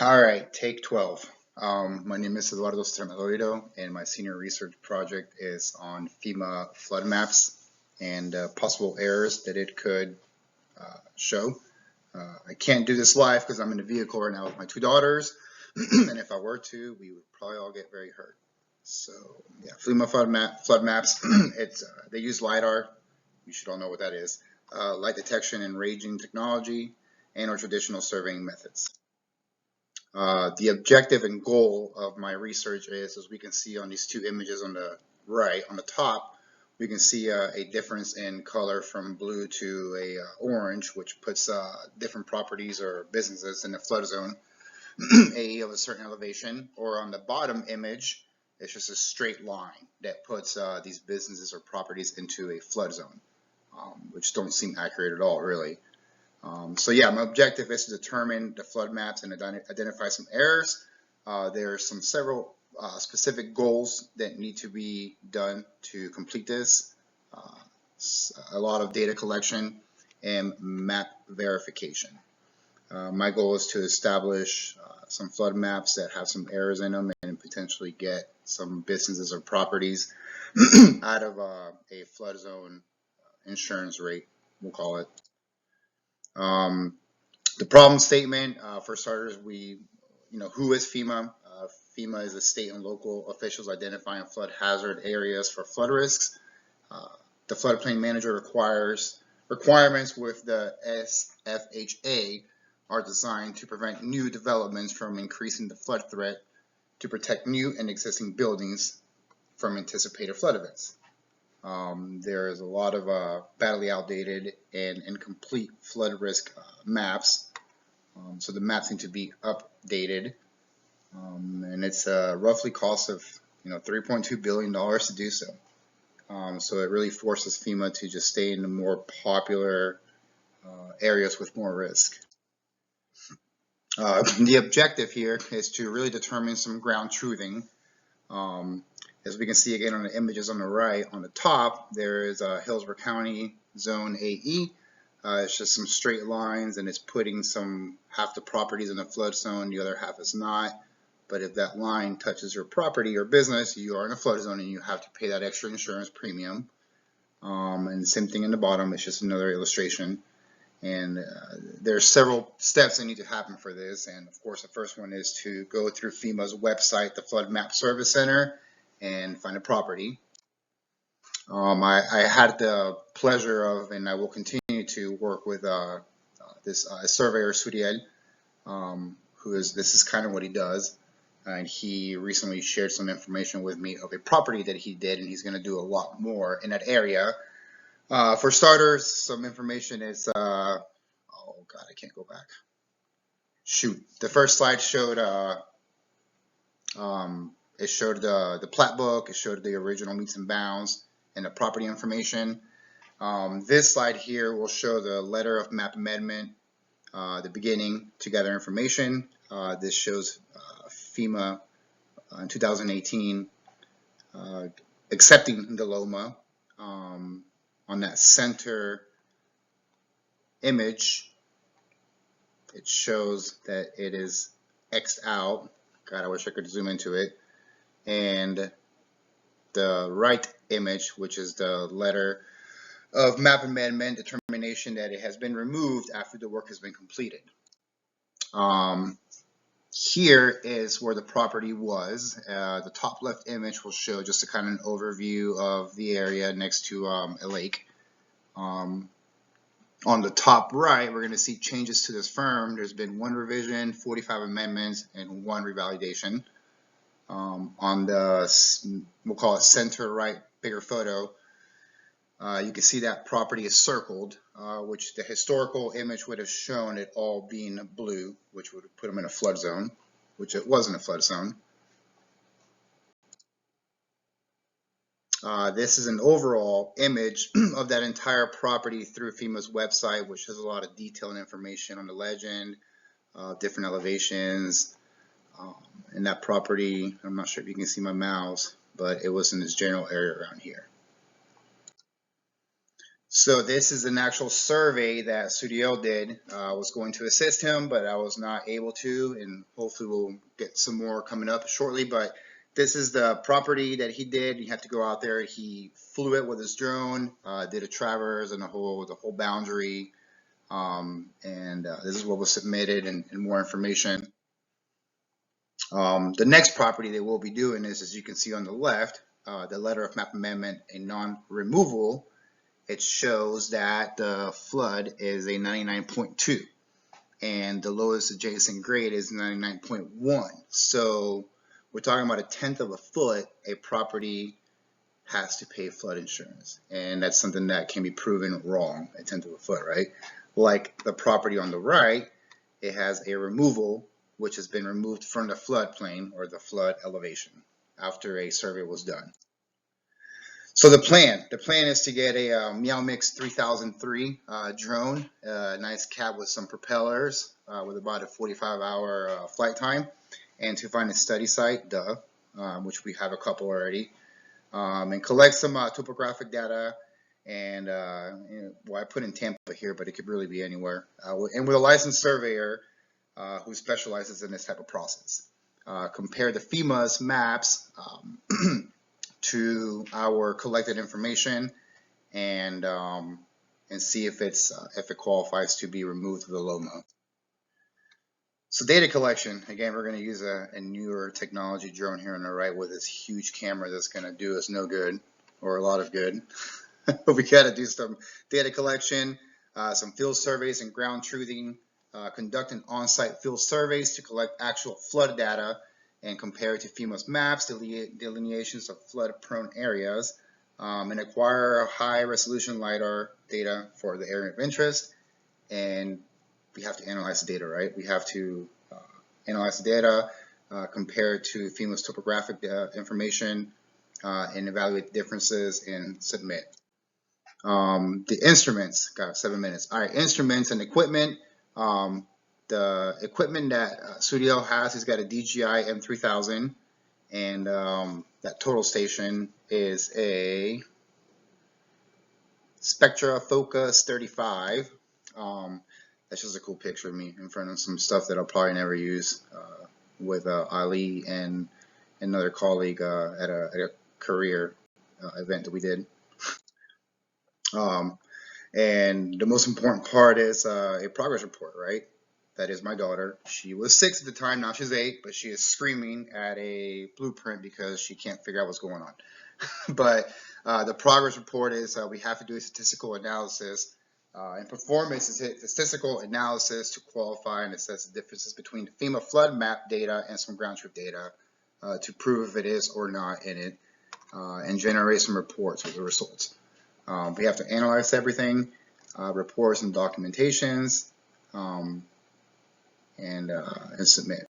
All right, take 12. My name is Eduardo and my senior research project is on FEMA flood maps and possible errors that it could show. I can't do this live because I'm in the vehicle right now with my two daughters, and if I were to, we would probably all get very hurt. So yeah, FEMA flood maps, they use LiDAR. You should all know what that is. Light detection and ranging technology and/or traditional surveying methods. The objective and goal of my research is, as we can see on these two images on the right, on the top, we can see a difference in color from blue to a orange, which puts different properties or businesses in the flood zone of a certain elevation. Or on the bottom image, it's just a straight line that puts these businesses or properties into a flood zone, which don't seem accurate at all, really. So yeah, my objective is to determine the flood maps and identify some errors. There are several specific goals that need to be done to complete this. A lot of data collection and map verification. My goal is to establish some flood maps that have some errors in them and potentially get some businesses or properties out of a flood zone insurance rate, we'll call it. The problem statement, for starters, who is FEMA? FEMA is the state and local officials identifying flood hazard areas for flood risks. The floodplain manager requirements with the SFHA are designed to prevent new developments from increasing the flood threat, to protect new and existing buildings from anticipated flood events. There is a lot of badly outdated and incomplete flood risk maps. So the maps need to be updated. And it's a roughly cost of $3.2 billion to do so. So it really forces FEMA to just stay in the more popular areas with more risk. The objective here is to really determine some ground truthing. As we can see again on the images on the right, on the top, there is Hillsborough County Zone AE. It's just some straight lines, and it's putting half the properties in the flood zone, the other half is not. But if that line touches your property or business, you are in a flood zone and you have to pay that extra insurance premium. And the same thing in the bottom, it's just another illustration. And there's several steps that need to happen for this. And of course, the first one is to go through FEMA's website, the Flood Map Service Center, and find a property. I had the pleasure of, and I will continue to work with this surveyor, Suriel, this is kind of what he does. And he recently shared some information with me of a property that he did, and he's going to do a lot more in that area. For starters, some information is, oh God, I can't go back. Shoot, the first slide showed, it showed the plat book, it showed the original meets and bounds, and the property information. This slide here will show the letter of map amendment, the beginning to gather information. This shows FEMA in 2018 accepting the LOMA. On that center image, it shows that it is X'd out. God, I wish I could zoom into it. And the right image, which is the letter of map amendment, determination that it has been removed after the work has been completed. Here is where the property was. The top left image will show just a kind of an overview of the area next to a lake. On the top right, we're going to see changes to this firm. There's been 1 revision, 45 amendments, and 1 revalidation. On the, we'll call it center right, bigger photo, you can see that property is circled, which the historical image would have shown it all being blue, which would have put them in a flood zone, which it wasn't a flood zone. This is an overall image of that entire property through FEMA's website, which has a lot of detailed information on the legend, different elevations, and that property. I'm not sure if you can see my mouse, but it was in this general area around here. So this is an actual survey that Sudiel did. I was going to assist him, but I was not able to, and hopefully we'll get some more coming up shortly. But this is the property that he did. You have to go out there. He flew it with his drone, did a traverse and the whole boundary, and this is what was submitted and more information. The next property that we'll be doing is, as you can see on the left, the letter of map amendment, a non-removal. It shows that the flood is a 99.2 and the lowest adjacent grade is 99.1. So we're talking about a tenth of a foot a property has to pay flood insurance, and that's something that can be proven wrong, a tenth of a foot, right? Like the property on the right, it has a removal which has been removed from the floodplain or the flood elevation after a survey was done. So the plan is to get a Meow Mix 3003 drone, a nice cab with some propellers, with about a 45-hour flight time, and to find a study site, which we have a couple already, and collect some topographic data. And well, I put in Tampa here, but it could really be anywhere. And with a licensed surveyor who specializes in this type of process. Compare the FEMA's maps to our collected information, and see if it qualifies to be removed with a LOMA. So data collection, again, we're going to use a newer technology drone here on the right with this huge camera that's going to do us no good, or a lot of good. But we got to do some data collection, some field surveys and ground truthing, conducting on-site field surveys to collect actual flood data and compare it to FEMA's maps, delineations of flood-prone areas, and acquire high-resolution LiDAR data for the area of interest. And we have to analyze the data, right? We have to analyze the data, compare it to FEMA's topographic information, and evaluate differences and submit. The instruments, got 7 minutes. All right, instruments and equipment. The equipment that Sudiel has, he's got a DJI M3000, and that total station is a Spectra Focus 35. That's just a cool picture of me in front of some stuff that I'll probably never use, with Ali and another colleague at a career event that we did. And the most important part is a progress report, right? That is my daughter. She was 6 at the time, now she's 8, but she is screaming at a blueprint because she can't figure out what's going on. But the progress report is we have to do a statistical analysis and perform a statistical analysis to qualify and assess the differences between the FEMA flood map data and some ground truth data to prove if it is or not in it, and generate some reports with the results. We have to analyze everything, reports and documentations, and submit.